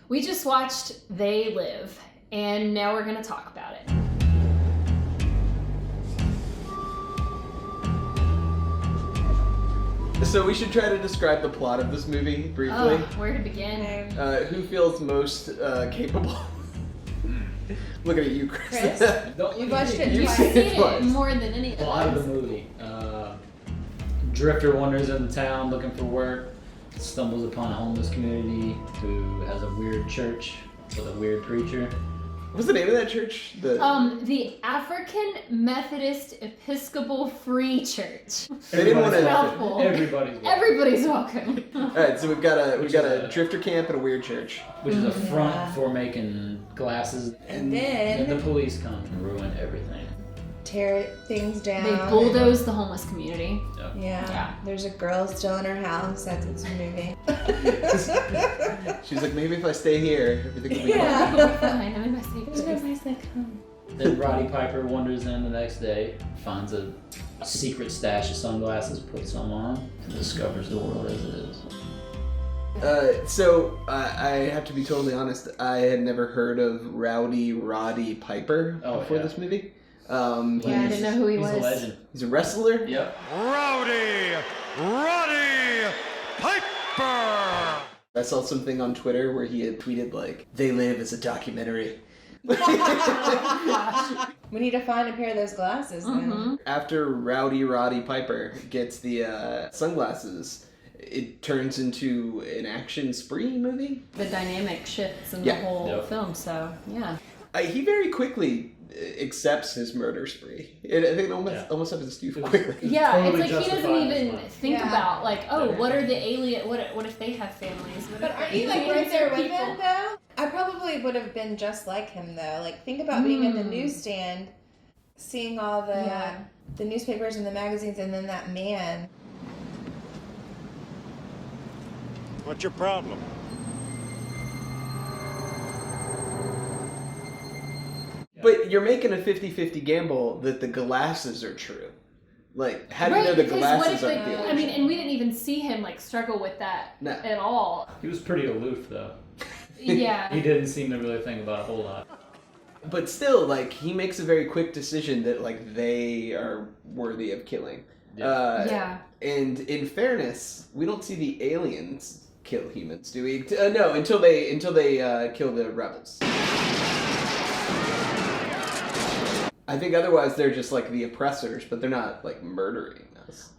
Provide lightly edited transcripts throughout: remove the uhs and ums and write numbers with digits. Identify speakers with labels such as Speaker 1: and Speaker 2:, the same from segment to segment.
Speaker 1: We just watched They Live, and now we're going to talk about it.
Speaker 2: So we should try to describe the plot of this movie briefly.
Speaker 1: Oh, where to begin?
Speaker 2: Who feels most capable? Looking at you, Chris.
Speaker 3: You watched it
Speaker 1: You've
Speaker 3: twice.
Speaker 1: seen it more than any of
Speaker 4: Plot of
Speaker 1: us.
Speaker 4: the movie. Drifter wanders into town looking for work, stumbles upon a homeless community who has a weird church with a weird preacher.
Speaker 2: What's the name of that church?
Speaker 1: The African Methodist Episcopal Free Church.
Speaker 2: They didn't want to.
Speaker 1: Mouthful. Everybody's welcome.
Speaker 2: All right, so we've got a drifter camp and a weird church,
Speaker 4: which is a front for making glasses,
Speaker 3: And then
Speaker 4: the police come and ruin everything.
Speaker 3: Tear things down.
Speaker 1: They bulldoze the homeless community.
Speaker 3: Yeah. There's a girl still in her house. That's what's moving.
Speaker 2: She's like, maybe if I stay here, everything will be
Speaker 1: Fine.
Speaker 4: Then Roddy Piper wanders in the next day, finds a secret stash of sunglasses, puts them on, and discovers the world as it is.
Speaker 2: So I have to be totally honest. I had never heard of Roddy Piper before this movie.
Speaker 1: I didn't know who he was.
Speaker 4: He's a legend.
Speaker 2: He's a wrestler?
Speaker 4: Yep.
Speaker 5: Roddy Piper!
Speaker 2: I saw something on Twitter where he had tweeted like, "They Live" as a documentary.
Speaker 3: We need to find a pair of those glasses then.
Speaker 2: After Roddy Piper gets the sunglasses, it turns into an action spree movie.
Speaker 1: The dynamic shifts in the whole film, so yeah.
Speaker 2: He very quickly accepts his murder spree. I think it almost happens too quickly.
Speaker 1: Yeah,
Speaker 4: Totally
Speaker 1: it's like he doesn't even think
Speaker 3: Yeah.
Speaker 1: about like, what are the alien? What if they have families?
Speaker 3: But aren't you like right there with him though? I probably would have been just like him though. Like think about being at the newsstand, seeing all the newspapers and the magazines, and then that man.
Speaker 5: What's your problem?
Speaker 2: But you're making a 50-50 gamble that the glasses are true. Like, how do you know the glasses aren't the illusion?
Speaker 1: I mean, and we didn't even see him like struggle with that at all.
Speaker 4: He was pretty aloof though.
Speaker 1: Yeah.
Speaker 4: He didn't seem to really think about a whole lot.
Speaker 2: But still, like, he makes a very quick decision that, like, they are worthy of killing.
Speaker 1: Yeah.
Speaker 2: And in fairness, we don't see the aliens kill humans, do we? No, until they kill the rebels. I think otherwise they're just like the oppressors, but they're not like murdering us.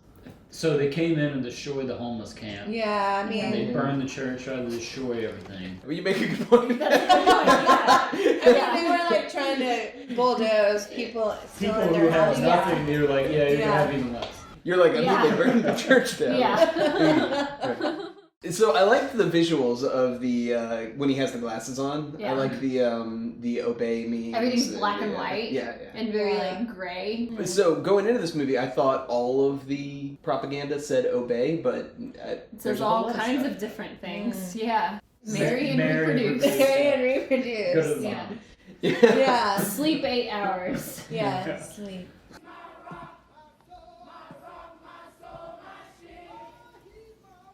Speaker 4: So they came in and destroyed the homeless camp.
Speaker 3: Yeah, I mean.
Speaker 4: And they burned the church, tried to destroy everything.
Speaker 2: Well, you make a good point.
Speaker 3: I mean, they were like trying to bulldoze people still in
Speaker 4: People
Speaker 3: their
Speaker 4: who had
Speaker 3: house.
Speaker 4: nothing, they were like, yeah, you can have even less.
Speaker 2: You're like, I think they burned the church down.
Speaker 1: Yeah.
Speaker 2: So I like the visuals of the when he has the glasses on.
Speaker 1: Yeah.
Speaker 2: I like the obey memes.
Speaker 1: Everything's black and white.
Speaker 2: Yeah.
Speaker 1: And very like gray.
Speaker 2: So going into this movie, I thought all of the propaganda said obey, but
Speaker 1: It says all kinds of different things. Yeah. Marry and reproduce.
Speaker 3: Marry and reproduce.
Speaker 4: Go to the
Speaker 3: Yeah.
Speaker 4: mom.
Speaker 3: Yeah.
Speaker 1: Sleep 8 hours.
Speaker 3: Yeah. Sleep.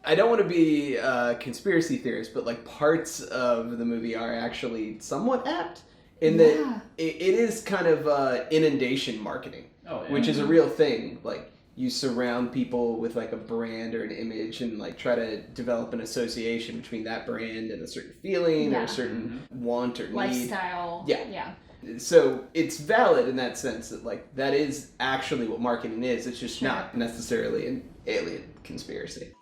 Speaker 2: I don't want to be a conspiracy theorist, but like parts of the movie are actually somewhat apt in that it is kind of inundation marketing, which is a real thing. Like you surround people with like a brand or an image and like try to develop an association between that brand and a certain feeling or a certain want or need.
Speaker 1: Lifestyle.
Speaker 2: Yeah. So it's valid in that sense that like that is actually what marketing is. It's just not necessarily an alien conspiracy.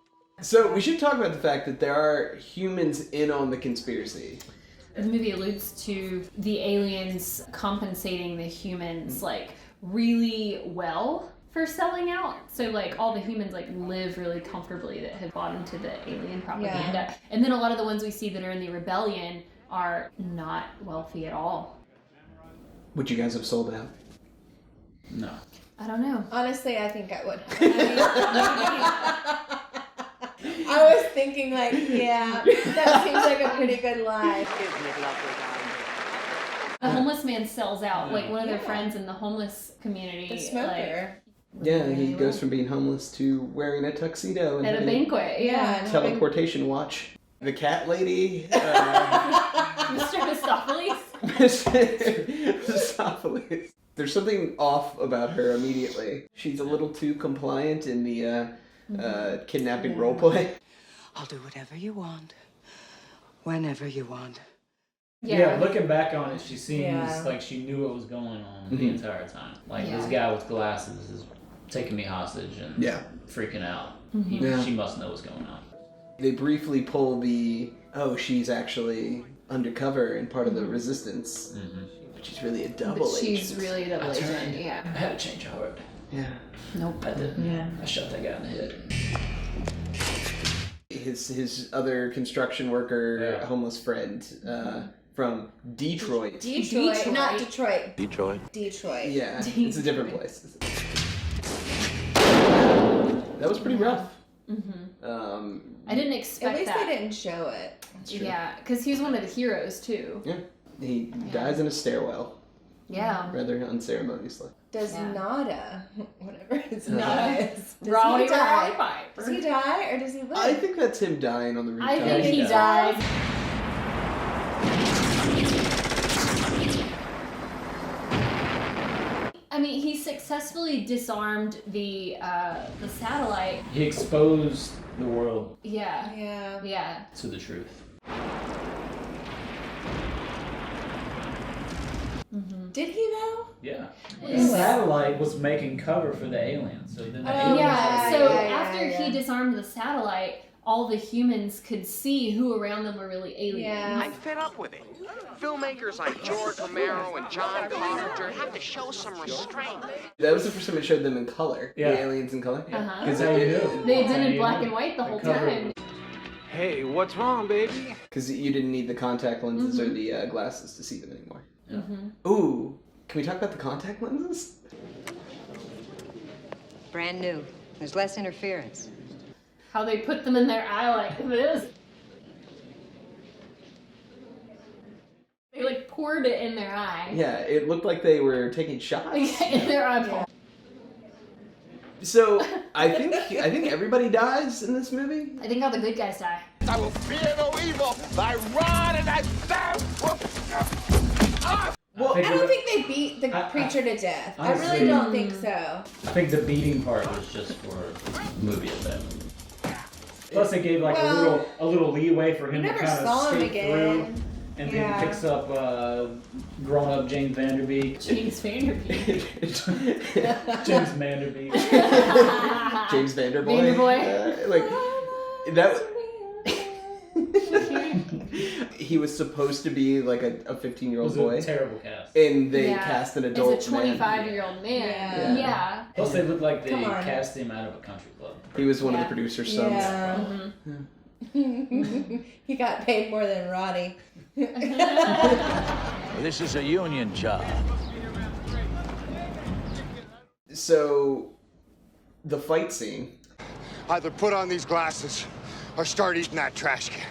Speaker 2: So we should talk about the fact that there are humans in on the conspiracy.
Speaker 1: The movie alludes to the aliens compensating the humans like really well for selling out. So like all the humans like live really comfortably that have bought into the alien propaganda. Yeah. And then a lot of the ones we see that are in the rebellion are not wealthy at all.
Speaker 2: Would you guys have sold out?
Speaker 4: No.
Speaker 1: I don't know.
Speaker 3: Honestly, I think I would. I was thinking like, yeah, that seems like a pretty good life.
Speaker 1: A homeless man sells out, like one of their friends in the homeless community.
Speaker 3: The smoker.
Speaker 2: Yeah, he goes from being homeless to wearing a tuxedo and
Speaker 1: at a banquet. Yeah.
Speaker 2: teleportation watch. The cat lady.
Speaker 1: Mr. Mistopheles.
Speaker 2: Mistopheles. There's something off about her immediately. She's a little too compliant in the kidnapping roleplay.
Speaker 6: I'll do whatever you want, whenever you want.
Speaker 4: Yeah, looking back on it, she seems like she knew what was going on the entire time. Like, this guy with glasses is taking me hostage and freaking out. She must know what's going on.
Speaker 2: They briefly pull she's actually undercover and part of the resistance. But she's really a double agent.
Speaker 1: She's really a double agent,
Speaker 4: I had to change heart.
Speaker 2: Yeah.
Speaker 1: Nope.
Speaker 4: I did.
Speaker 3: Yeah.
Speaker 4: I shot that guy in the head.
Speaker 2: His other construction worker, homeless friend from Detroit.
Speaker 3: Detroit, not Detroit.
Speaker 5: Detroit.
Speaker 3: Detroit.
Speaker 2: Yeah, it's a different place. That was pretty rough.
Speaker 1: I didn't expect
Speaker 3: At least
Speaker 1: that.
Speaker 3: they didn't show it.
Speaker 1: Yeah, because he's one of the heroes too.
Speaker 2: Yeah. He dies in a stairwell.
Speaker 1: Yeah.
Speaker 2: Rather unceremoniously.
Speaker 3: Does Nada, whatever his
Speaker 1: Nada.
Speaker 3: name is, does
Speaker 1: Rowdy
Speaker 3: he die?
Speaker 1: Piper.
Speaker 3: Does he die or does he live?
Speaker 2: I think that's him dying on the rooftop.
Speaker 1: I think he
Speaker 4: does.
Speaker 1: dies. I mean, he successfully disarmed the satellite.
Speaker 4: He exposed the world
Speaker 1: Yeah.
Speaker 4: to the truth.
Speaker 3: Did he though?
Speaker 4: Yeah.
Speaker 1: Yeah.
Speaker 4: The satellite was making cover for the aliens. So then the aliens
Speaker 1: Yeah.
Speaker 3: yeah,
Speaker 1: So
Speaker 3: yeah,
Speaker 1: after
Speaker 3: yeah.
Speaker 1: he disarmed the satellite, all the humans could see who around them were really aliens.
Speaker 3: Yeah.
Speaker 7: I'm fed up with it. Filmmakers like George Romero and John Carpenter have to show some restraint.
Speaker 2: That was the first time it showed them in color.
Speaker 4: Yeah.
Speaker 2: The aliens in color.
Speaker 1: Uh-huh.
Speaker 4: That's how you do.
Speaker 1: They had
Speaker 4: That's
Speaker 1: been
Speaker 4: how
Speaker 1: in
Speaker 4: you
Speaker 1: black
Speaker 4: do.
Speaker 1: and white the whole
Speaker 4: cover.
Speaker 1: time.
Speaker 5: Hey, what's wrong, baby?
Speaker 2: Because you didn't need the contact lenses or the glasses to see them anymore.
Speaker 4: Yeah.
Speaker 2: Ooh, can we talk about the contact lenses?
Speaker 6: Brand new. There's less interference.
Speaker 1: How they put them in their eye like this. They like poured it in their eye.
Speaker 2: Yeah, it looked like they were taking shots.
Speaker 1: In their eyeball.
Speaker 2: So I think everybody dies in this movie.
Speaker 1: I think all the good guys die.
Speaker 7: I will fear no evil. Thy rod and thy staff.
Speaker 2: Well,
Speaker 3: I don't think they beat the preacher to death. I
Speaker 4: honestly-
Speaker 3: really don't think so.
Speaker 4: I think the beating part was just for movie effect. Plus, they gave like
Speaker 3: Well,
Speaker 4: a little leeway for
Speaker 3: We
Speaker 4: him to
Speaker 3: never
Speaker 4: kind of
Speaker 3: saw him
Speaker 4: skate
Speaker 3: again.
Speaker 4: through, and
Speaker 3: Yeah.
Speaker 4: then picks up grown-up James Vanderbeek.
Speaker 1: James Vanderbeek.
Speaker 4: James Vanderbeek.
Speaker 2: James Vanderboy.
Speaker 1: Vanderboy.
Speaker 2: Like that. He was supposed to be like a
Speaker 4: It
Speaker 2: 15-year-old
Speaker 4: was
Speaker 2: boy,
Speaker 4: a terrible cast.
Speaker 2: and they cast an adult
Speaker 1: As a 25-year-old man.
Speaker 3: Yeah.
Speaker 1: Yeah.
Speaker 4: Plus, they looked like they
Speaker 3: Come on.
Speaker 4: cast him out of a country club.
Speaker 2: He was one of
Speaker 1: Yeah.
Speaker 2: the producer's sons.
Speaker 3: Yeah. He got paid more than Roddy.
Speaker 5: This is a union job.
Speaker 2: So, the fight scene.
Speaker 8: Either put on these glasses or start eating that trash can.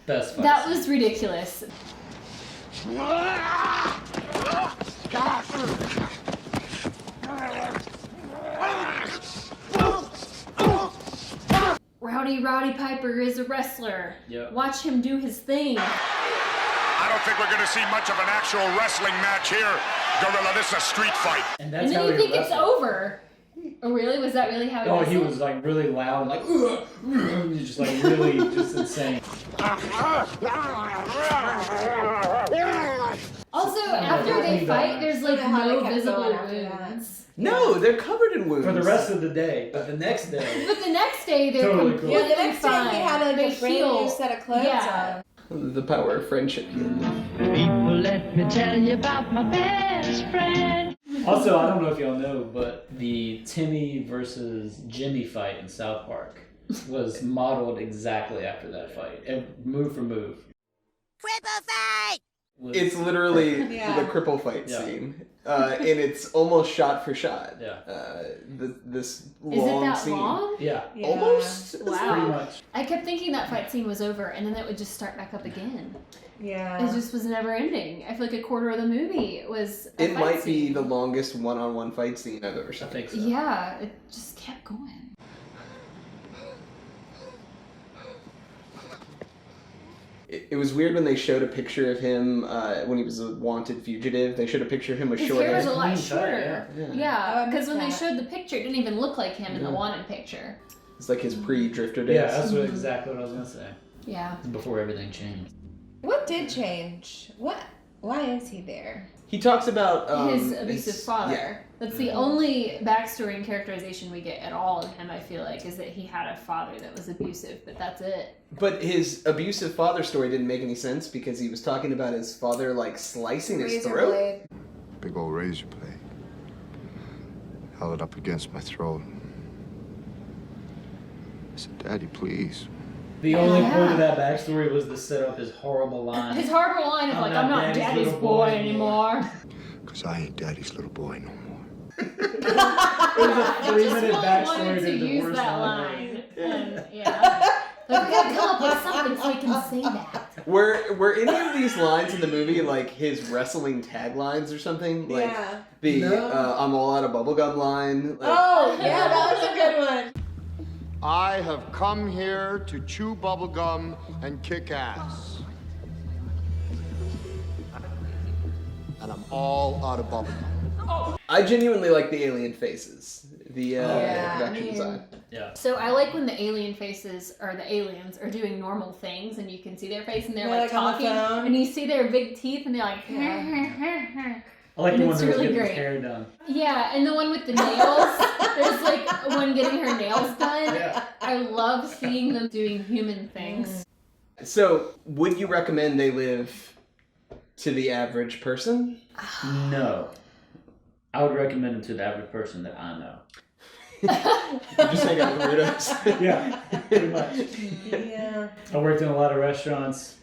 Speaker 4: Best fight
Speaker 1: That
Speaker 4: scene.
Speaker 1: was ridiculous. Roddy Piper is a wrestler.
Speaker 4: Yep.
Speaker 1: Watch him do his thing.
Speaker 8: I don't think we're going to see much of an actual wrestling match here, Gorilla. This is a street fight.
Speaker 4: And that's
Speaker 1: And
Speaker 4: how
Speaker 1: then you
Speaker 4: he
Speaker 1: think it's
Speaker 4: wrestled.
Speaker 1: over. Oh, really? Was that really how it
Speaker 4: Oh,
Speaker 1: was?
Speaker 4: he was like really loud, like he's just like really just insane.
Speaker 1: Also, after they fight, there's like
Speaker 3: How they
Speaker 1: no
Speaker 3: kept
Speaker 1: visible
Speaker 3: going after that.
Speaker 1: wounds.
Speaker 2: No, they're covered in wounds.
Speaker 4: For the rest of the day, but the next day,
Speaker 1: But the next day, they're
Speaker 4: Totally cool.
Speaker 1: completely
Speaker 3: Yeah, the next
Speaker 1: fine.
Speaker 3: time he had like
Speaker 1: They
Speaker 3: a brand
Speaker 1: heal.
Speaker 3: new set of clothes
Speaker 1: Yeah.
Speaker 3: on.
Speaker 2: The power of friendship healed them.
Speaker 9: People, let me tell you about my best friend.
Speaker 4: also I don't know if y'all know, but the Timmy versus Jimmy fight in South Park was modeled exactly after that fight, move for move.
Speaker 7: Triple fight!
Speaker 2: It's literally
Speaker 3: Yeah.
Speaker 2: the cripple fight
Speaker 4: Yeah.
Speaker 2: scene, and it's almost shot for shot.
Speaker 4: Yeah.
Speaker 2: This
Speaker 1: Is
Speaker 2: long
Speaker 1: it that
Speaker 2: scene.
Speaker 1: long?
Speaker 4: Yeah,
Speaker 3: Yeah.
Speaker 2: Almost.
Speaker 1: Wow.
Speaker 4: pretty much.
Speaker 1: I kept thinking that fight scene was over, and then it would just start back up again.
Speaker 3: Yeah.
Speaker 1: It just was never ending. I feel like a quarter of the movie was a
Speaker 2: It
Speaker 1: fight
Speaker 2: might
Speaker 1: scene.
Speaker 2: be the longest one-on-one fight scene I've ever
Speaker 4: I
Speaker 2: seen.
Speaker 4: think so.
Speaker 1: Yeah, it just kept going.
Speaker 2: It was weird when they showed a picture of him when he was a wanted fugitive. They showed a picture of him with
Speaker 1: His
Speaker 2: short
Speaker 1: hair was
Speaker 2: hair.
Speaker 1: a lot shorter.
Speaker 3: Yeah,
Speaker 1: because when they showed the picture, it didn't even look like him in the wanted picture.
Speaker 2: It's like his pre-drifter days.
Speaker 4: Yeah, that's exactly what I was gonna say.
Speaker 1: Yeah.
Speaker 4: Before everything changed.
Speaker 3: What did change? Why is he there?
Speaker 2: He talks about
Speaker 1: his abusive father.
Speaker 2: Yeah.
Speaker 1: That's the only backstory and characterization we get at all of him, I feel like, is that he had a father that was abusive, but that's it.
Speaker 2: But his abusive father story didn't make any sense because he was talking about his father, like, slicing his throat.
Speaker 3: Blade.
Speaker 10: Big old razor blade. Held it up against my throat. I said, Daddy, please.
Speaker 4: The only point of that backstory was to set up his horrible line.
Speaker 1: His horrible line of, like, I'm not Daddy's boy anymore.
Speaker 10: Because I ain't Daddy's little boy no more.
Speaker 4: It was a 3-minute backstory
Speaker 1: wanted to
Speaker 4: the
Speaker 1: use
Speaker 4: worst
Speaker 1: that
Speaker 4: line.
Speaker 1: And, yeah. Like, we gotta come up with something so we can say that.
Speaker 2: Were any of these lines in the movie, like, his wrestling taglines or something? Like, I'm all out of bubblegum line. Like,
Speaker 3: oh, yeah, that was a good one.
Speaker 10: I have come here to chew bubblegum and kick ass. And I'm all out of bubblegum.
Speaker 2: I genuinely like the alien faces. The production design.
Speaker 4: Yeah.
Speaker 1: So I like when the alien faces, or the aliens, are doing normal things and you can see their face and they're like talking and you see their big teeth and they're like,
Speaker 4: I like the one that was
Speaker 1: really
Speaker 4: getting
Speaker 1: great.
Speaker 4: his hair done.
Speaker 1: Yeah, and the one with the nails. There's like one getting her nails done.
Speaker 4: Yeah.
Speaker 1: I love seeing them doing human things.
Speaker 2: So, would you recommend they live to the average person?
Speaker 4: No. I would recommend it to the average person that I know.
Speaker 2: You just hang out with weirdos.
Speaker 4: Yeah, pretty much.
Speaker 3: Yeah.
Speaker 4: I worked in a lot of restaurants.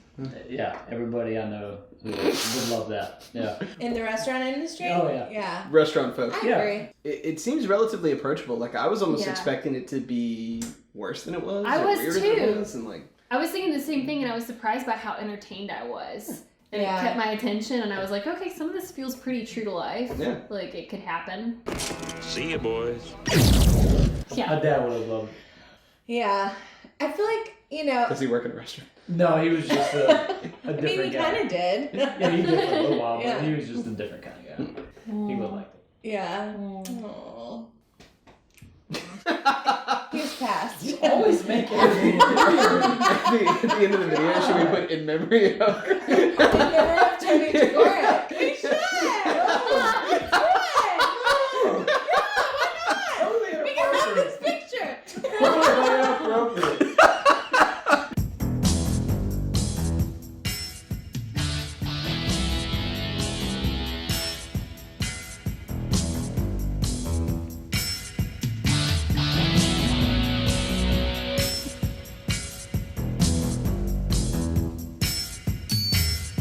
Speaker 4: Yeah, everybody I know would love that. Yeah.
Speaker 3: In the restaurant industry?
Speaker 4: Oh, yeah.
Speaker 3: Yeah.
Speaker 2: Restaurant folk.
Speaker 3: I agree.
Speaker 2: It seems relatively approachable. Like, I was almost
Speaker 1: Yeah.
Speaker 2: expecting it to be worse than it was.
Speaker 1: I
Speaker 2: or
Speaker 1: was
Speaker 2: weirder than it
Speaker 1: too.
Speaker 2: was, and like,
Speaker 1: I was thinking the same thing and I was surprised by how entertained I was. And
Speaker 3: Yeah.
Speaker 1: it kept my attention and I was like, okay, some of this feels pretty true to life.
Speaker 2: Yeah.
Speaker 1: Like, it could happen.
Speaker 5: See you, boys.
Speaker 1: Yeah.
Speaker 4: My dad would have loved it.
Speaker 3: Yeah. I feel like, you know.
Speaker 2: does he work in a restaurant?
Speaker 4: No, he was just a
Speaker 3: I
Speaker 4: different
Speaker 3: mean, he
Speaker 4: guy.
Speaker 3: kind of did.
Speaker 4: Yeah, he did for a little while,
Speaker 3: Yeah.
Speaker 4: but he was just a different kind of guy. He would like it.
Speaker 3: Yeah. Aww. He's passed.
Speaker 4: Always make it.
Speaker 2: At the end of the video, should we put in memory of?
Speaker 3: In memory of Tony Jagorek.